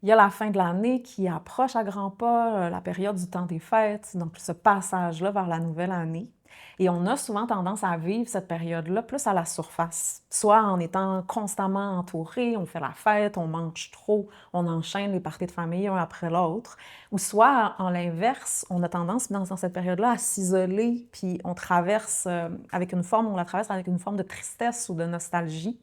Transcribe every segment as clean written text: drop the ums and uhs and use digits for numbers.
Il y a la fin de l'année qui approche à grands pas, la période du temps des fêtes, donc ce passage-là vers la nouvelle année. Et on a souvent tendance à vivre cette période-là plus à la surface, soit en étant constamment entouré, on fait la fête, on mange trop, on enchaîne les parties de famille un après l'autre, ou soit en l'inverse, on a tendance dans cette période-là à s'isoler, puis on traverse on la traverse avec une forme de tristesse ou de nostalgie.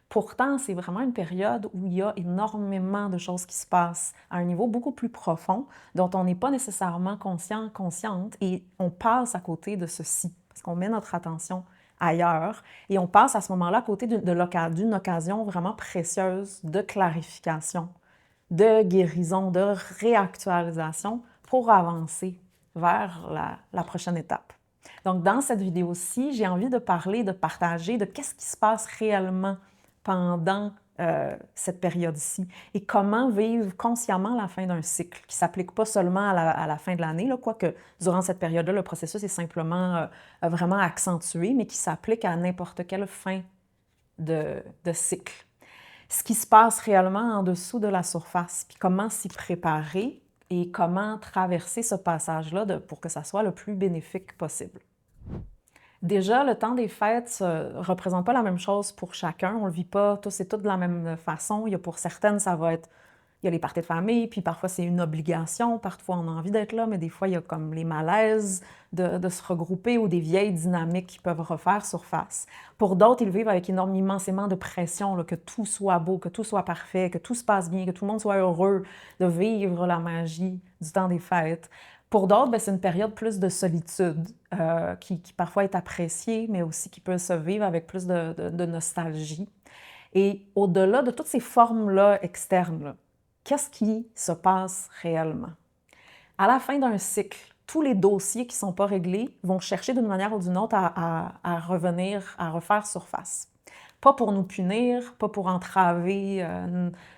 Pourtant, c'est vraiment une période où il y a énormément de choses qui se passent à un niveau beaucoup plus profond, dont on n'est pas nécessairement conscient, consciente, et on passe à côté de ceci, parce qu'on met notre attention ailleurs, et on passe à ce moment-là à côté d'une occasion vraiment précieuse de clarification, de guérison, de réactualisation pour avancer vers la prochaine étape. Donc, dans cette vidéo-ci, j'ai envie de parler, de partager de qu'est-ce qui se passe réellement pendant cette période-ci et comment vivre consciemment la fin d'un cycle qui ne s'applique pas seulement à la fin de l'année, quoique durant cette période-là, le processus est simplement vraiment accentué, mais qui s'applique à n'importe quelle fin de cycle. Ce qui se passe réellement en dessous de la surface, puis comment s'y préparer et comment traverser ce passage-là pour que ça soit le plus bénéfique possible. Déjà, le temps des fêtes ne représente pas la même chose pour chacun. On ne le vit pas tous et toutes de la même façon. Il y a pour certaines, ça va être il y a les parties de famille, puis parfois c'est une obligation, parfois on a envie d'être là, mais des fois il y a comme les malaises de se regrouper ou des vieilles dynamiques qui peuvent refaire surface. Pour d'autres, ils vivent avec immensément de pression, là, que tout soit beau, que tout soit parfait, que tout se passe bien, que tout le monde soit heureux de vivre la magie du temps des fêtes. Pour d'autres, c'est une période plus de solitude qui parfois est appréciée, mais aussi qui peut se vivre avec plus de nostalgie. Et au-delà de toutes ces formes-là externes, là, qu'est-ce qui se passe réellement? À la fin d'un cycle, tous les dossiers qui ne sont pas réglés vont chercher d'une manière ou d'une autre à revenir, à refaire surface. Pas pour nous punir, pas pour entraver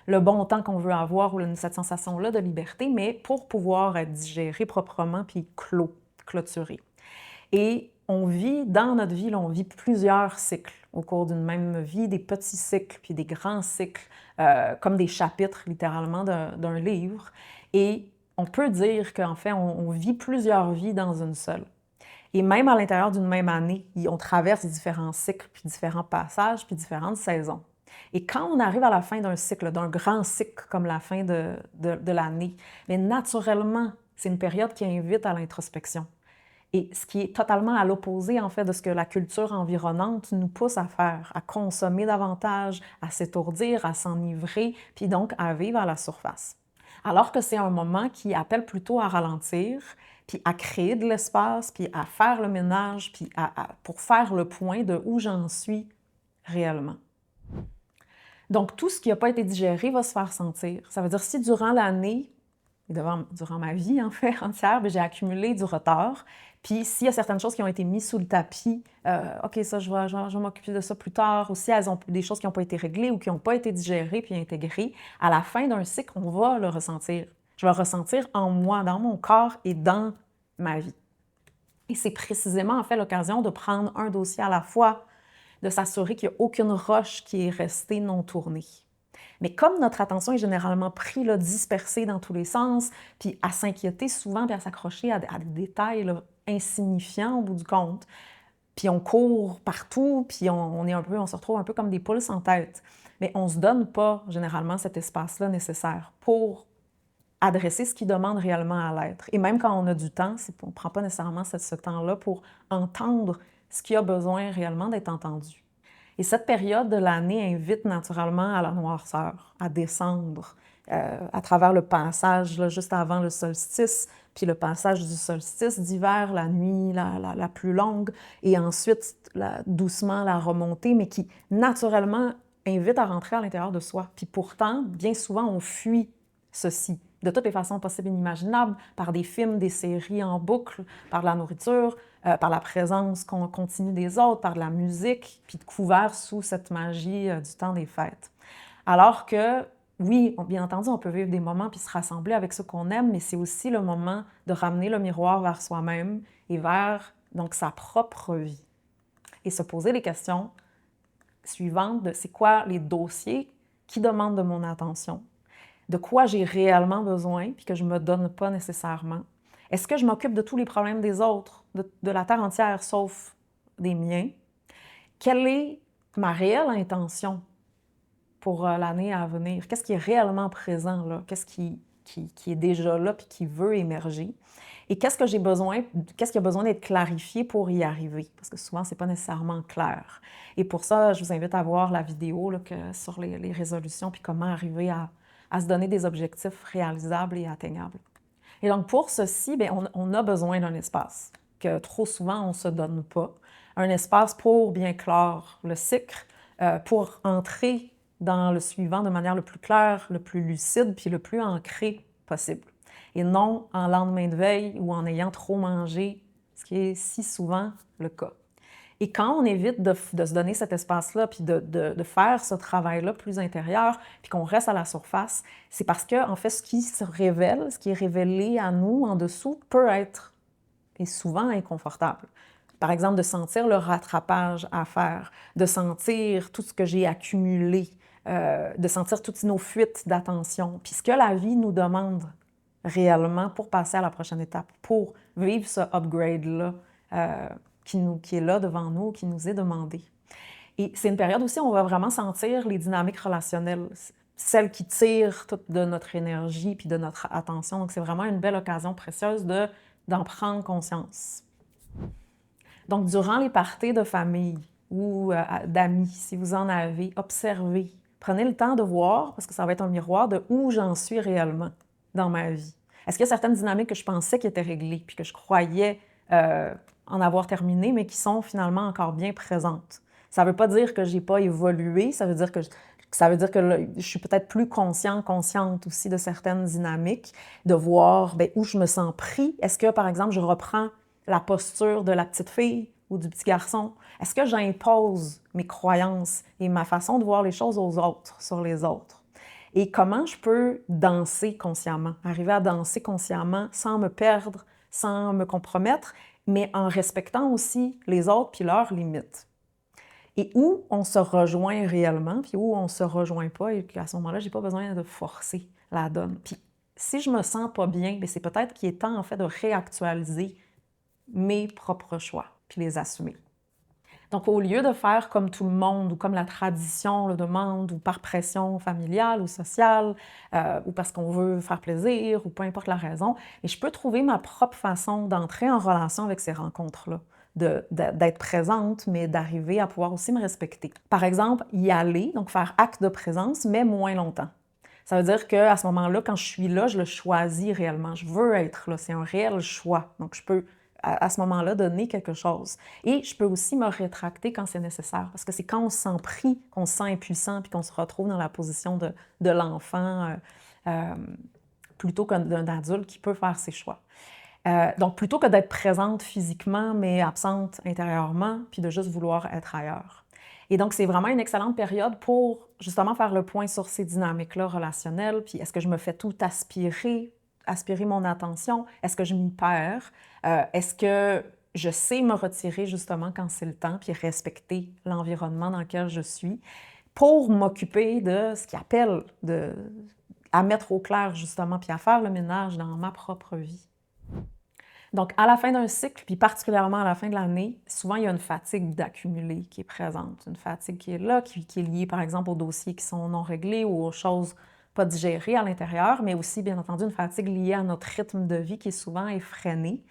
le bon temps qu'on veut avoir ou cette sensation-là de liberté, mais pour pouvoir être digéré proprement puis clôturé. Et on vit, dans notre vie, là, on vit plusieurs cycles au cours d'une même vie, des petits cycles puis des grands cycles, comme des chapitres littéralement d'un livre. Et on peut dire qu'en fait, on vit plusieurs vies dans une seule. Et même à l'intérieur d'une même année, on traverse différents cycles, puis différents passages, puis différentes saisons. Et quand on arrive à la fin d'un cycle, d'un grand cycle comme la fin de l'année, mais naturellement, c'est une période qui invite à l'introspection. Et ce qui est totalement à l'opposé, en fait, de ce que la culture environnante nous pousse à faire, à consommer davantage, à s'étourdir, à s'enivrer, puis donc à vivre à la surface. Alors que c'est un moment qui appelle plutôt à ralentir, puis à créer de l'espace, puis à faire le ménage, puis pour faire le point de où j'en suis réellement. Donc, tout ce qui n'a pas été digéré va se faire sentir. Ça veut dire si durant l'année, et durant ma vie, en fait, entière, j'ai accumulé du retard. Puis s'il y a certaines choses qui ont été mises sous le tapis, OK, ça, je vais m'occuper de ça plus tard. Ou si elles ont des choses qui n'ont pas été réglées ou qui n'ont pas été digérées puis intégrées, à la fin d'un cycle, on va le ressentir. Je vais le ressentir en moi, dans mon corps et dans ma vie. Et c'est précisément, en fait, l'occasion de prendre un dossier à la fois, de s'assurer qu'il n'y a aucune roche qui est restée non tournée. Mais comme notre attention est généralement prise, là, dispersée dans tous les sens, puis à s'inquiéter souvent, puis à s'accrocher à des détails là, insignifiants au bout du compte, puis on court partout, puis on se retrouve un peu comme des poules sans tête. Mais on ne se donne pas généralement cet espace-là nécessaire pour adresser ce qui demande réellement à l'être. Et même quand on a du temps, on ne prend pas nécessairement ce temps-là pour entendre ce qui a besoin réellement d'être entendu. Et cette période de l'année invite naturellement à la noirceur, à descendre à travers le passage là, juste avant le solstice, puis le passage du solstice d'hiver, la nuit la plus longue, et ensuite doucement la remontée, mais qui naturellement invite à rentrer à l'intérieur de soi. Puis pourtant, bien souvent, on fuit ceci de toutes les façons possibles et inimaginables, par des films, des séries en boucle, par de la nourriture, par la présence continue des autres, par de la musique, puis de couvert sous cette magie du temps des fêtes. Alors que, oui, bien entendu, on peut vivre des moments puis se rassembler avec ceux qu'on aime, mais c'est aussi le moment de ramener le miroir vers soi-même et vers donc sa propre vie. Et se poser les questions suivantes de c'est quoi les dossiers qui demandent de mon attention, de quoi j'ai réellement besoin puis que je me donne pas nécessairement? Est-ce que je m'occupe de tous les problèmes des autres, de la terre entière, sauf des miens? Quelle est ma réelle intention pour l'année à venir? Qu'est-ce qui est réellement présent là? Qu'est-ce qui est déjà là puis qui veut émerger? Et qu'est-ce que j'ai besoin, qu'est-ce qui a besoin d'être clarifié pour y arriver? Parce que souvent, c'est pas nécessairement clair. Et pour ça, je vous invite à voir la vidéo là, sur les résolutions puis comment arriver à se donner des objectifs réalisables et atteignables. Et donc, pour ceci, bien, on a besoin d'un espace que trop souvent, on ne se donne pas. Un espace pour bien clore le cycle, pour entrer dans le suivant de manière le plus claire, le plus lucide, puis le plus ancré possible. Et non en lendemain de veille ou en ayant trop mangé, ce qui est si souvent le cas. Et quand on évite de se donner cet espace-là, puis de faire ce travail-là plus intérieur, puis qu'on reste à la surface, c'est parce que, en fait, ce qui se révèle, ce qui est révélé à nous en dessous, peut être, et souvent, inconfortable. Par exemple, de sentir le rattrapage à faire, de sentir tout ce que j'ai accumulé, de sentir toutes nos fuites d'attention. Puis ce que la vie nous demande réellement pour passer à la prochaine étape, pour vivre ce upgrade-là qui est là devant nous, qui nous est demandé. Et c'est une période aussi où on va vraiment sentir les dynamiques relationnelles, celles qui tirent toute de notre énergie puis de notre attention. Donc, c'est vraiment une belle occasion précieuse d'en prendre conscience. Donc, durant les parties de famille ou d'amis, si vous en avez, observez. Prenez le temps de voir, parce que ça va être un miroir de où j'en suis réellement dans ma vie. Est-ce qu'il y a certaines dynamiques que je pensais qui étaient réglées, puis que je croyais en avoir terminé, mais qui sont finalement encore bien présentes? Ça ne veut pas dire que je n'ai pas évolué, ça veut dire que je suis peut-être plus consciente aussi de certaines dynamiques, de voir bien, où je me sens pris. Est-ce que, par exemple, je reprends la posture de la petite fille ou du petit garçon? Est-ce que j'impose mes croyances et ma façon de voir les choses aux autres, sur les autres? Et comment je peux danser consciemment, arriver à danser consciemment sans me perdre, sans me compromettre, mais en respectant aussi les autres puis leurs limites. Et où on se rejoint réellement, puis où on ne se rejoint pas, et qu'à ce moment-là, je n'ai pas besoin de forcer la donne. Puis si je me sens pas bien, c'est peut-être qu'il est temps en fait de réactualiser mes propres choix, puis les assumer. Donc, au lieu de faire comme tout le monde ou comme la tradition le demande ou par pression familiale ou sociale ou parce qu'on veut faire plaisir ou peu importe la raison, et je peux trouver ma propre façon d'entrer en relation avec ces rencontres-là, d'être présente, mais d'arriver à pouvoir aussi me respecter. Par exemple, y aller, donc faire acte de présence, mais moins longtemps. Ça veut dire qu'à ce moment-là, quand je suis là, je le choisis réellement. Je veux être là, c'est un réel choix. Donc, je peux à ce moment-là, donner quelque chose. Et je peux aussi me rétracter quand c'est nécessaire, parce que c'est quand on se sent pris, qu'on se sent impuissant, puis qu'on se retrouve dans la position de l'enfant plutôt que d'un adulte qui peut faire ses choix. Donc, plutôt que d'être présente physiquement, mais absente intérieurement, puis de juste vouloir être ailleurs. Et donc, c'est vraiment une excellente période pour justement faire le point sur ces dynamiques-là relationnelles, puis est-ce que je me fais tout aspirer mon attention? Est-ce que je m'y perds? Est-ce que je sais me retirer justement quand c'est le temps, puis respecter l'environnement dans lequel je suis pour m'occuper de ce qui appelle à mettre au clair justement, puis à faire le ménage dans ma propre vie. Donc, à la fin d'un cycle, puis particulièrement à la fin de l'année, souvent, il y a une fatigue d'accumuler qui est présente. Une fatigue qui est là, qui est liée, par exemple, aux dossiers qui sont non réglés ou aux choses pas digérées à l'intérieur, mais aussi, bien entendu, une fatigue liée à notre rythme de vie qui est souvent effréné.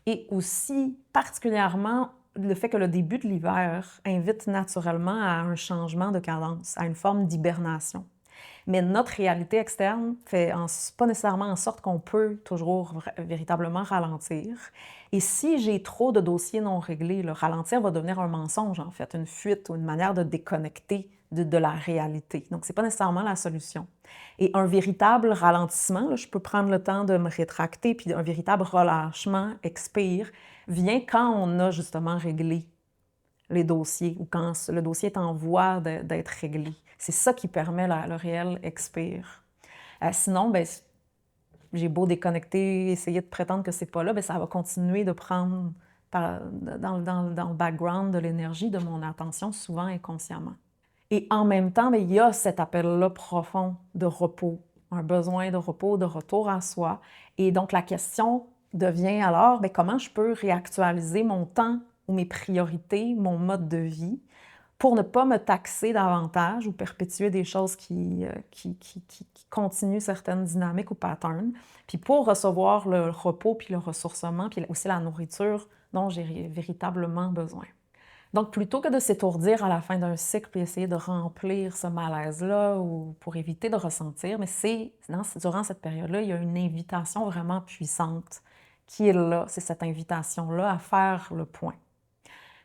Et aussi, particulièrement, le fait que le début de l'hiver invite naturellement à un changement de cadence, à une forme d'hibernation. Mais notre réalité externe fait pas nécessairement en sorte qu'on peut toujours véritablement ralentir. Et si j'ai trop de dossiers non réglés, le ralentir va devenir un mensonge, en fait, une fuite ou une manière de déconnecter de la réalité. Donc, ce n'est pas nécessairement la solution. Et un véritable ralentissement, là, je peux prendre le temps de me rétracter, puis un véritable relâchement, expire, vient quand on a justement réglé les dossiers ou quand le dossier est en voie d'être réglé. C'est ça qui permet le réel expire. Sinon, ben, j'ai beau déconnecter, essayer de prétendre que c'est pas là, ben, ça va continuer de prendre dans le background de l'énergie de mon attention, souvent inconsciemment. Et en même temps, ben, il y a cet appel-là profond de repos, un besoin de repos, de retour à soi. Et donc, la question devient alors, bien, comment je peux réactualiser mon temps ou mes priorités, mon mode de vie, pour ne pas me taxer davantage ou perpétuer des choses qui continuent certaines dynamiques ou patterns, puis pour recevoir le repos, puis le ressourcement, puis aussi la nourriture dont j'ai véritablement besoin. Donc, plutôt que de s'étourdir à la fin d'un cycle puis essayer de remplir ce malaise-là ou pour éviter de ressentir, mais durant cette période-là, il y a une invitation vraiment puissante qui est là. C'est cette invitation-là à faire le point.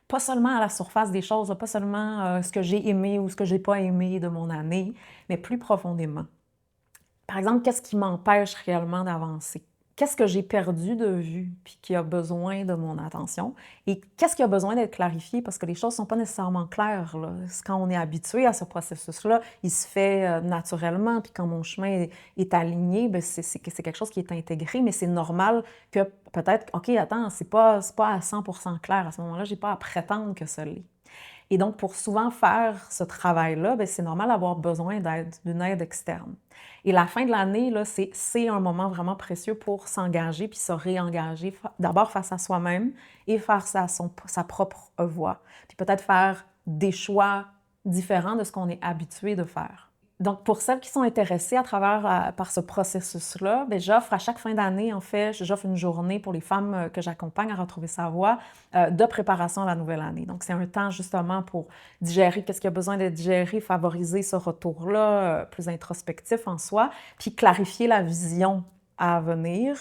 Pas seulement à la surface des choses, pas seulement ce que j'ai aimé ou ce que j'ai pas aimé de mon année, mais plus profondément. Par exemple, qu'est-ce qui m'empêche réellement d'avancer? Qu'est-ce que j'ai perdu de vue puis qui a besoin de mon attention? Et qu'est-ce qui a besoin d'être clarifié? Parce que les choses ne sont pas nécessairement claires, là. Quand on est habitué à ce processus-là, il se fait naturellement. Puis quand mon chemin est aligné, bien, c'est quelque chose qui est intégré, mais c'est normal que peut-être, OK, attends, c'est pas à 100% clair. À ce moment-là, je n'ai pas à prétendre que ça l'est. Et donc, pour souvent faire ce travail-là, bien, c'est normal d'avoir besoin d'une aide externe. Et la fin de l'année, là, c'est un moment vraiment précieux pour s'engager puis se réengager, d'abord face à soi-même et face à sa propre voix. Puis peut-être faire des choix différents de ce qu'on est habitué de faire. Donc, pour celles qui sont intéressées par ce processus-là, bien, j'offre à chaque fin d'année, en fait, j'offre une journée pour les femmes que j'accompagne à retrouver sa voix de préparation à la nouvelle année. Donc, c'est un temps justement pour digérer qu'est-ce qui a besoin d'être digéré, favoriser ce retour-là plus introspectif en soi, puis clarifier la vision à venir.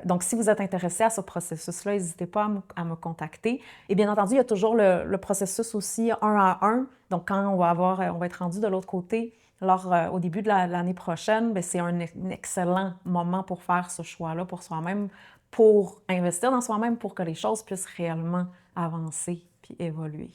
Donc, si vous êtes intéressé à ce processus-là, n'hésitez pas à me contacter. Et bien entendu, il y a toujours le processus aussi un à un. Donc, quand on va être rendu de l'autre côté, alors, au début de l'année prochaine, bien, c'est un excellent moment pour faire ce choix-là pour soi-même, pour investir dans soi-même, pour que les choses puissent réellement avancer puis évoluer.